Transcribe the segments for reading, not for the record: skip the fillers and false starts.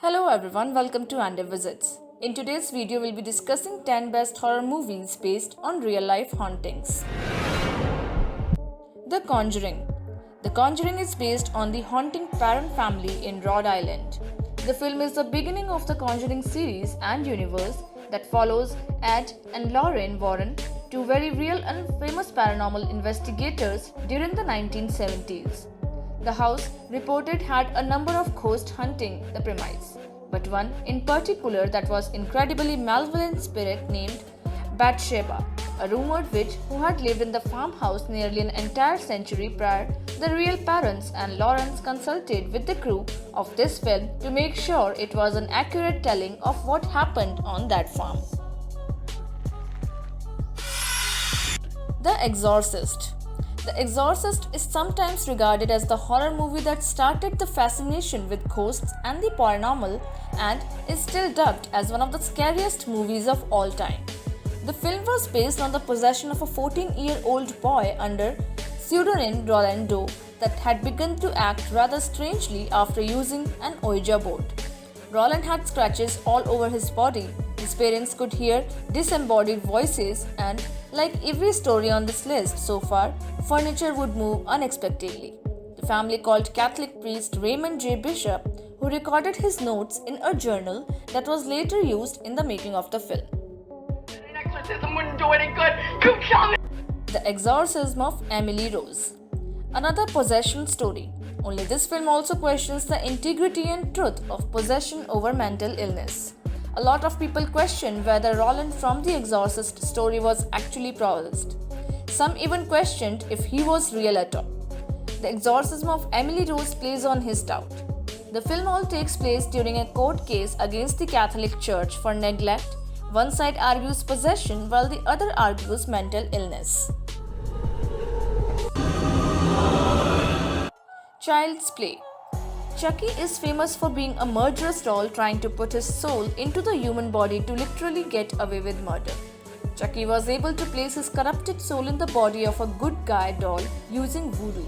Hello everyone, welcome to Andy Visits. In today's video, we'll be discussing 10 best horror movies based on real life hauntings. The Conjuring. The Conjuring is based on the haunting Parent family in Rhode Island. The film is the beginning of the Conjuring series and universe that follows Ed and Lorraine Warren, two very real and famous paranormal investigators during the 1970s. The house reported had a number of ghosts hunting the premise, but one in particular that was incredibly malevolent spirit named Bathsheba, a rumored witch who had lived in the farmhouse nearly an entire century prior. The real parents and Lawrence consulted with the crew of this film to make sure it was an accurate telling of what happened on that farm. The Exorcist. The Exorcist is sometimes regarded as the horror movie that started the fascination with ghosts and the paranormal and is still dubbed as one of the scariest movies of all time. The film was based on the possession of a 14-year-old boy under pseudonym Roland Doe that had begun to act rather strangely after using an Ouija board. Roland had scratches all over his body. His parents could hear disembodied voices, and like every story on this list so far, furniture would move unexpectedly. The family called Catholic priest Raymond J. Bishop, who recorded his notes in a journal that was later used in the making of the film. An exorcism wouldn't do any good. You kill me. The Exorcism of Emily Rose. Another possession story. Only this film also questions the integrity and truth of possession over mental illness. A lot of people question whether Roland from The Exorcist story was actually possessed. Some even questioned if he was real at all. The Exorcism of Emily Rose plays on his doubt. The film all takes place during a court case against the Catholic Church for neglect. One side argues possession while the other argues mental illness. Child's Play. Chucky is famous for being a murderous doll trying to put his soul into the human body to literally get away with murder. Chucky was able to place his corrupted soul in the body of a good guy doll using voodoo.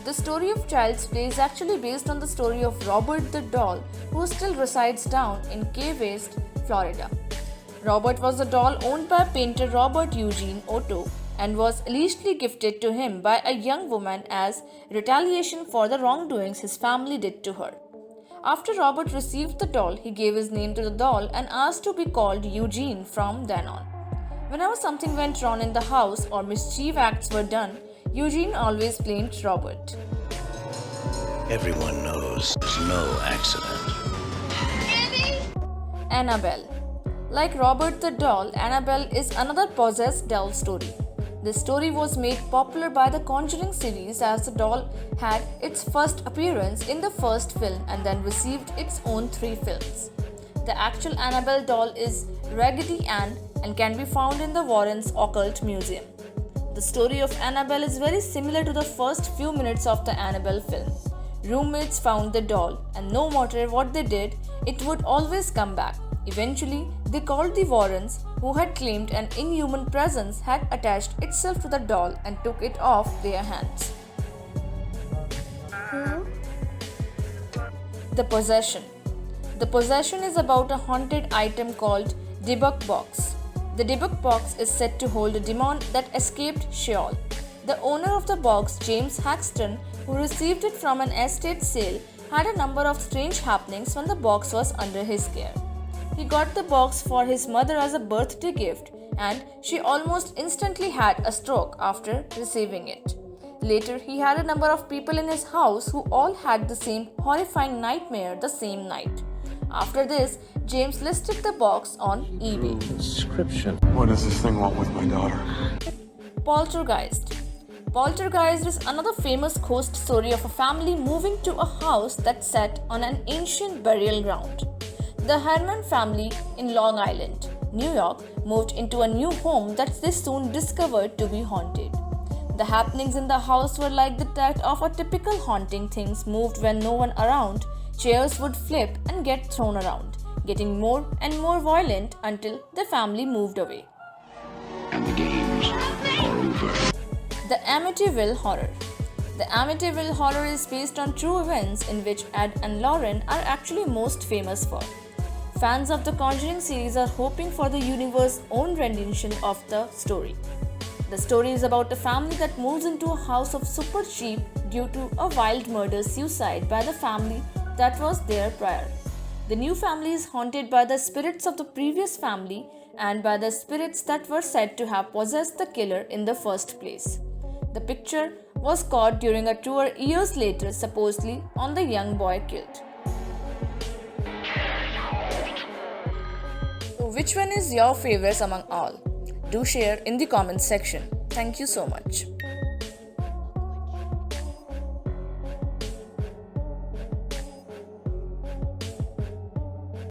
The story of Child's Play is actually based on the story of Robert the doll, who still resides down in Key West, Florida. Robert was a doll owned by painter Robert Eugene Otto and was allegedly gifted to him by a young woman as retaliation for the wrongdoings his family did to her. After Robert received the doll, he gave his name to the doll and asked to be called Eugene from then on. Whenever something went wrong in the house or mischief acts were done, Eugene always blamed Robert. Everyone knows there's no accident. Annabelle. Like Robert the doll, Annabelle is another possessed doll story. This story was made popular by the Conjuring series as the doll had its first appearance in the first film and then received its own 3 films. The actual Annabelle doll is Raggedy Ann and can be found in the Warrens Occult Museum. The story of Annabelle is very similar to the first few minutes of the Annabelle film. Roommates found the doll, and no matter what they did, it would always come back. Eventually, they called the Warrens, who had claimed an inhuman presence had attached itself to the doll and took it off their hands. The Possession. The Possession is about a haunted item called Dybbuk Box. The Dybbuk Box is said to hold a demon that escaped Sheol. The owner of the box, James Haxton, who received it from an estate sale, had a number of strange happenings when the box was under his care. He got the box for his mother as a birthday gift, and she almost instantly had a stroke after receiving it. Later, he had a number of people in his house who all had the same horrifying nightmare the same night. After this, James listed the box on eBay. Inscription. What does this thing want with my daughter? Poltergeist. Poltergeist is another famous ghost story of a family moving to a house that sat on an ancient burial ground. The Herman family in Long Island, New York, moved into a new home that they soon discovered to be haunted. The happenings in the house were like that of a typical haunting. Things moved when no one around, chairs would flip and get thrown around, getting more and more violent until the family moved away. And the games are over. The Amityville Horror. The Amityville horror is based on true events in which Ed and Lauren are actually most famous for. Fans of the Conjuring series are hoping for the universe's own rendition of the story. The story is about a family that moves into a house of super sheep due to a wild murder-suicide by the family that was there prior. The new family is haunted by the spirits of the previous family and by the spirits that were said to have possessed the killer in the first place. The picture was caught during a tour years later, supposedly on the young boy killed. So which one is your favorite among all? Do share in the comments section. Thank you so much.